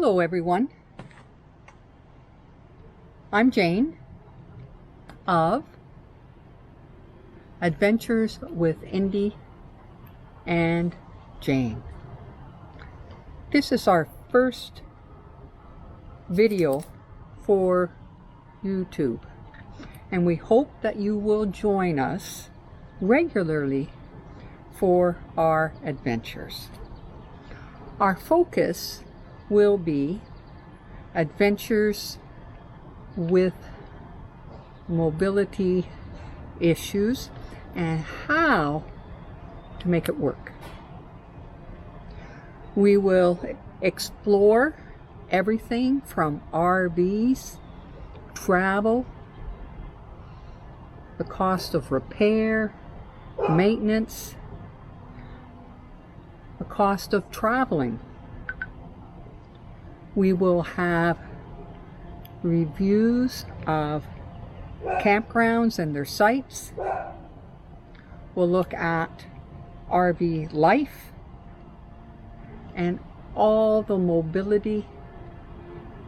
Hello everyone, I'm Jane of Adventures with Indy and Jane. This is our first video for YouTube, and we hope that you will join us regularly for our adventures. Our focus will be adventures with mobility issues and how to make it work. We will explore everything from RVs, travel, the cost of repair, maintenance, the cost of traveling. We will have reviews of campgrounds and their sites. We'll look at RV life and all the mobility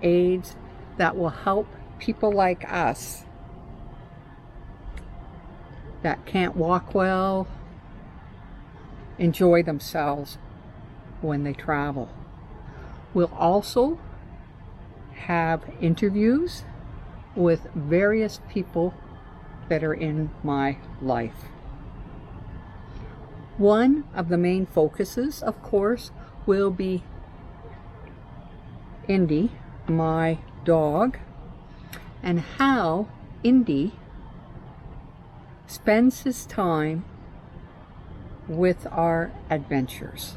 aids that will help people like us that can't walk well enjoy themselves when they travel. We'll also have interviews with various people that are in my life. One of the main focuses, of course, will be Indy, my dog, and how Indy spends his time with our adventures.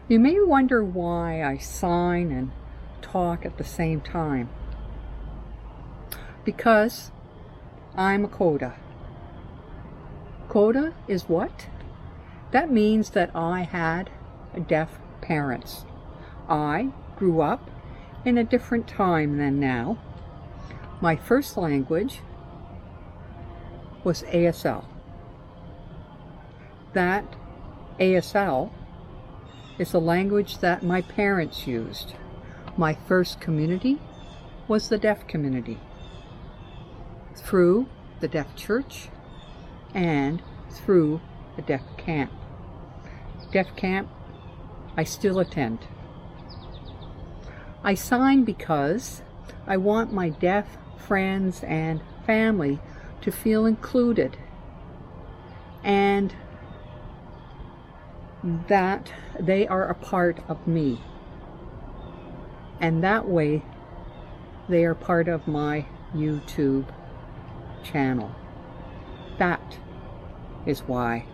You may wonder why I sign and talk at the same time. Because I'm a CODA. CODA is what? That means that I had deaf parents. I grew up in a different time than now. My first language was ASL. That ASL is the language that my parents used. My first community was the deaf community, through the deaf church and through the deaf camp. Deaf camp I still attend. I sign because I want my deaf friends and family to feel included, and that they are a part of me, and that way they are part of my YouTube channel. That is why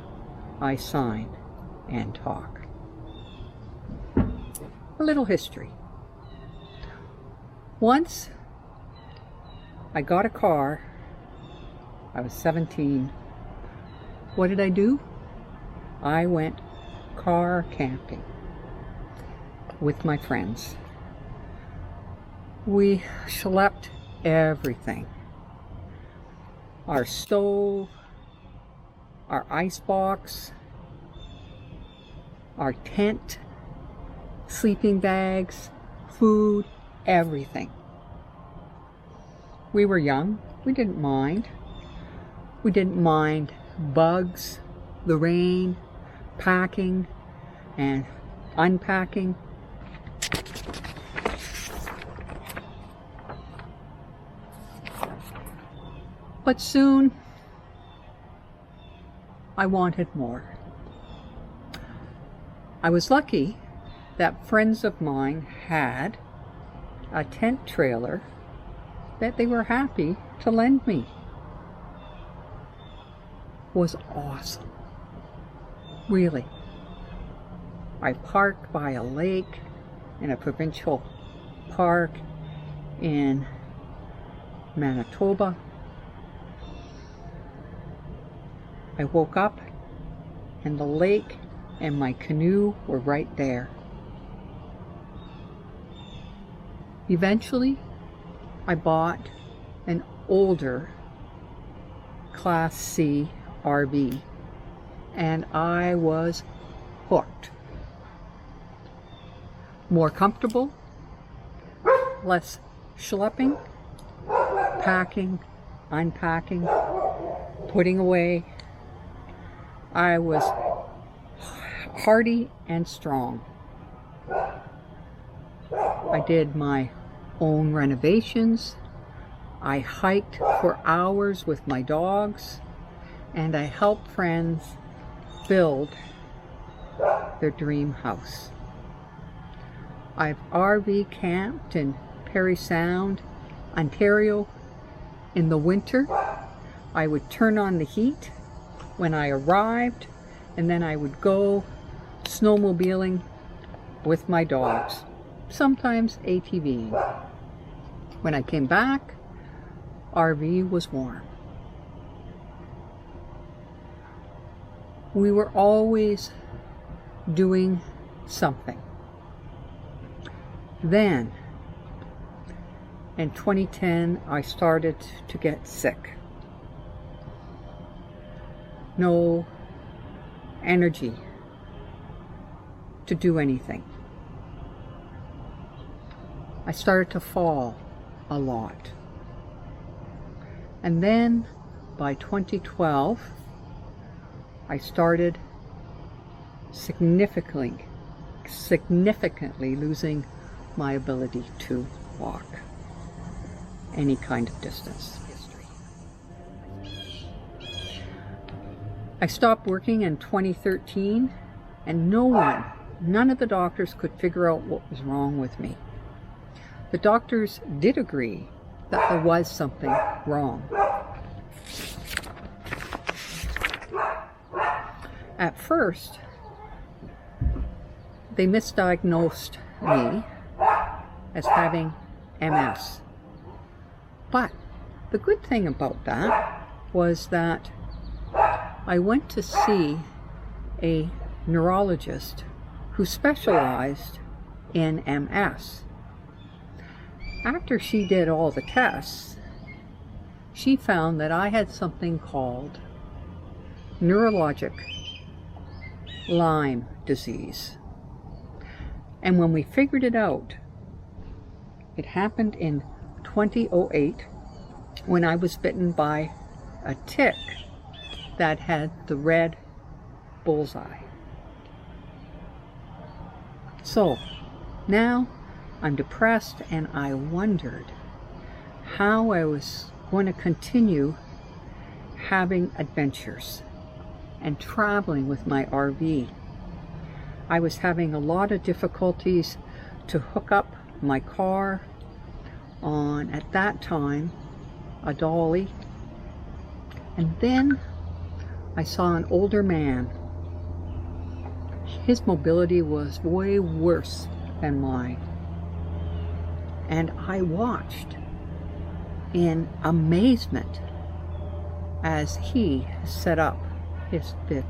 I sign and talk. A little history. Once I got a car. I was 17. What did I do? I went car camping with my friends. We schlepped everything. Our stove, our icebox, our tent, sleeping bags, food, everything. We were young. We didn't mind. We didn't mind bugs, the rain, packing and unpacking. But soon I wanted more. I was lucky that friends of mine had a tent trailer that they were happy to lend me. Was awesome. Really. I parked by a lake in a provincial park in Manitoba. I woke up and the lake and my canoe were right there. Eventually, I bought an older Class C RV, and I was hooked. more comfortable, less schlepping, packing, unpacking, putting away. I was hardy and strong. I did my own renovations. I hiked for hours with my dogs, and I helped friends build their dream house. I've RV camped in Parry Sound, Ontario in the winter. I would turn on the heat when I arrived, and then I would go snowmobiling with my dogs, sometimes ATVing. When I came back, RV was warm. We were always doing something. Then, in 2010, I started to get sick. No energy to do anything. I started to fall a lot. And then by 2012, I started significantly losing my ability to walk any kind of distance. I stopped working in 2013, and none of the doctors could figure out what was wrong with me. The doctors did agree that there was something wrong. At first, they misdiagnosed me as having MS. But the good thing about that was that I went to see a neurologist who specialized in MS. After she did all the tests, she found that I had something called neurologic Lyme disease. And when we figured it out, it happened in 2008 when I was bitten by a tick that had the red bullseye. So now I'm depressed, and I wondered how I was going to continue having adventures and traveling with my RV. I was having a lot of difficulties to hook up my car on, at that time, a dolly. And then I saw an older man. His mobility was way worse than mine. And I watched in amazement as he set up his fifth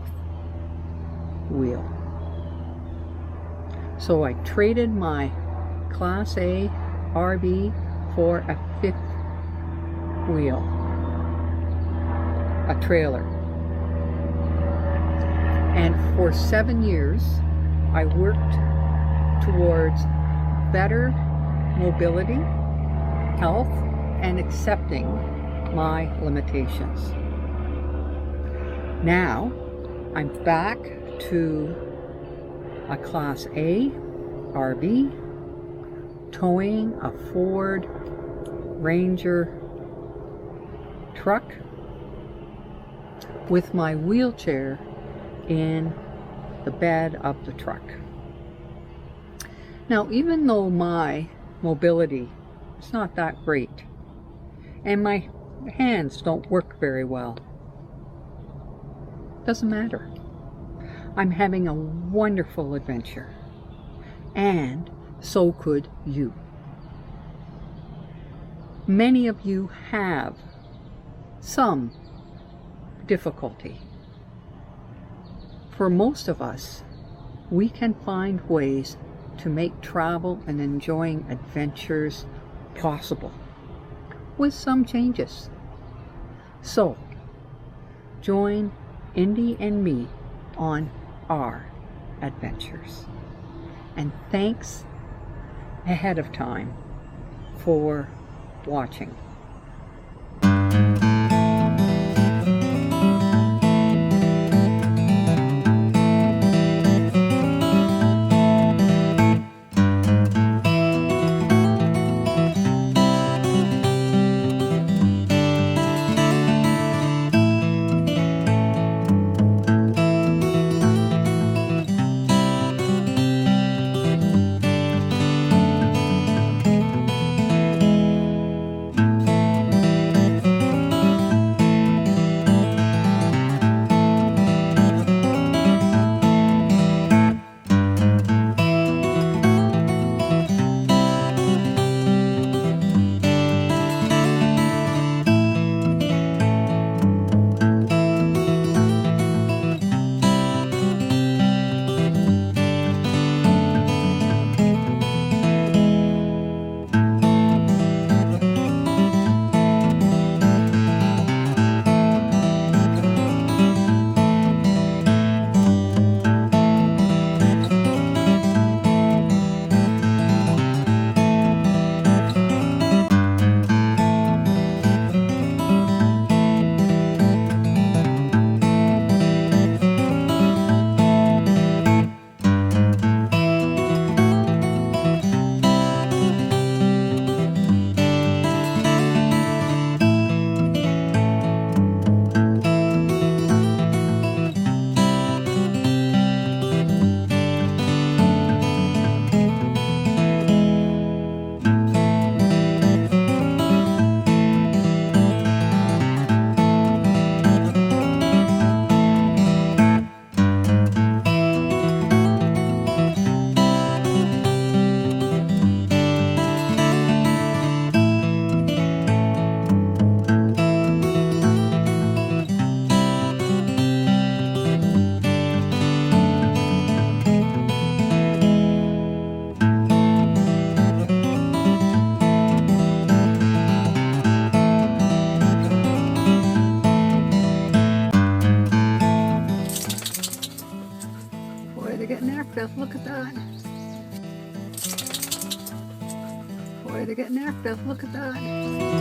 wheel. So I traded my Class A RV for a fifth wheel, a trailer. And for 7 years, I worked towards better mobility, health, and accepting my limitations. Now, I'm back to a Class A RV, towing a Ford Ranger truck with my wheelchair in the bed of the truck. Now, even though my mobility is not that great, and my hands don't work very well, doesn't matter. I'm having a wonderful adventure, and so could you. Many of you have some difficulty. For most of us, we can find ways to make travel and enjoying adventures possible, with some changes. So, join Indy and me on our adventures. And thanks ahead of time for watching. They're getting active. Look at that. Boy, they're getting active. Look at that.